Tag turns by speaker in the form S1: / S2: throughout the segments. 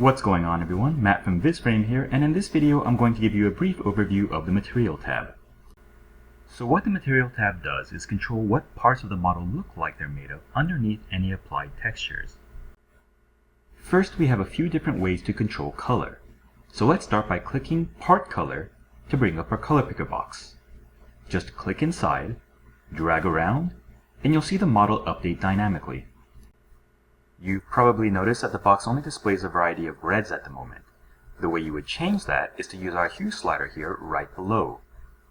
S1: What's going on, everyone? Matt from VizFrame here, and in this video I'm going to give you a brief overview of the Material tab. So what the Material tab does is control what parts of the model look like they're made of underneath any applied textures. First, we have a few different ways to control color. So let's start by clicking Part Color to bring up our color picker box. Just click inside, drag around, and you'll see the model update dynamically. You've probably noticed that the box only displays a variety of reds at the moment. The way you would change that is to use our hue slider here right below.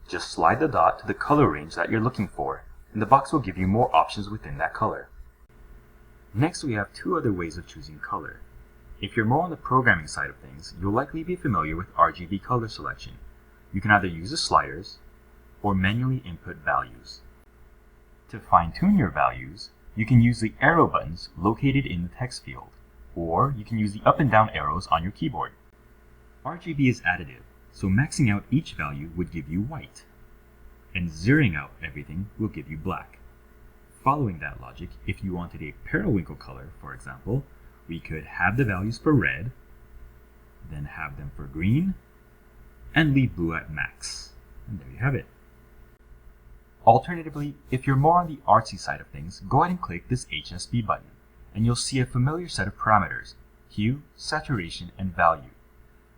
S1: Just slide the dot to the color range that you're looking for, and the box will give you more options within that color. Next, we have two other ways of choosing color. If you're more on the programming side of things, you'll likely be familiar with RGB color selection. You can either use the sliders or manually input values. To fine-tune your values, you can use the arrow buttons located in the text field, or you can use the up and down arrows on your keyboard. RGB is additive, so maxing out each value would give you white, and zeroing out everything will give you black. Following that logic, if you wanted a periwinkle color, for example, we could have the values for red, then have them for green, and leave blue at max. And there you have it. Alternatively, if you're more on the artsy side of things, go ahead and click this HSV button, and you'll see a familiar set of parameters: hue, saturation, and value.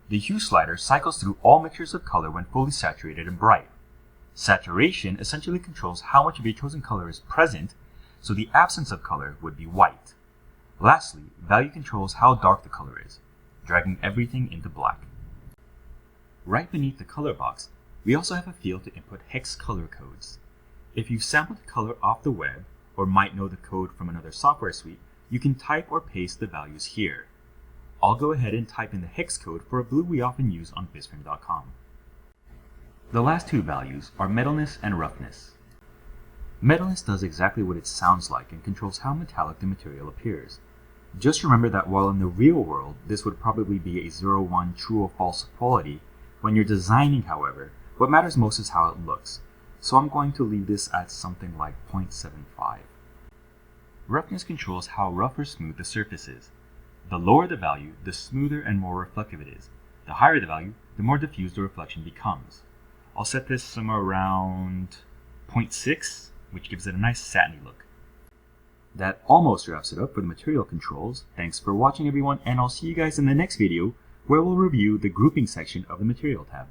S1: The hue slider cycles through all mixtures of color when fully saturated and bright. Saturation essentially controls how much of your chosen color is present, so the absence of color would be white. Lastly, value controls how dark the color is, dragging everything into black. Right beneath the color box, we also have a field to input hex color codes. If you've sampled the color off the web, or might know the code from another software suite, you can type or paste the values here. I'll go ahead and type in the hex code for a blue we often use on VizFrame.com. The last two values are metalness and roughness. Metalness does exactly what it sounds like and controls how metallic the material appears. Just remember that while in the real world this would probably be a 0-1 true or false quality, when you're designing, however, what matters most is how it looks. So I'm going to leave this at something like 0.75. Roughness controls how rough or smooth the surface is. The lower the value, the smoother and more reflective it is. The higher the value, the more diffuse the reflection becomes. I'll set this somewhere around 0.6, which gives it a nice satiny look. That almost wraps it up for the material controls. Thanks for watching, everyone, and I'll see you guys in the next video, where we'll review the grouping section of the Material tab.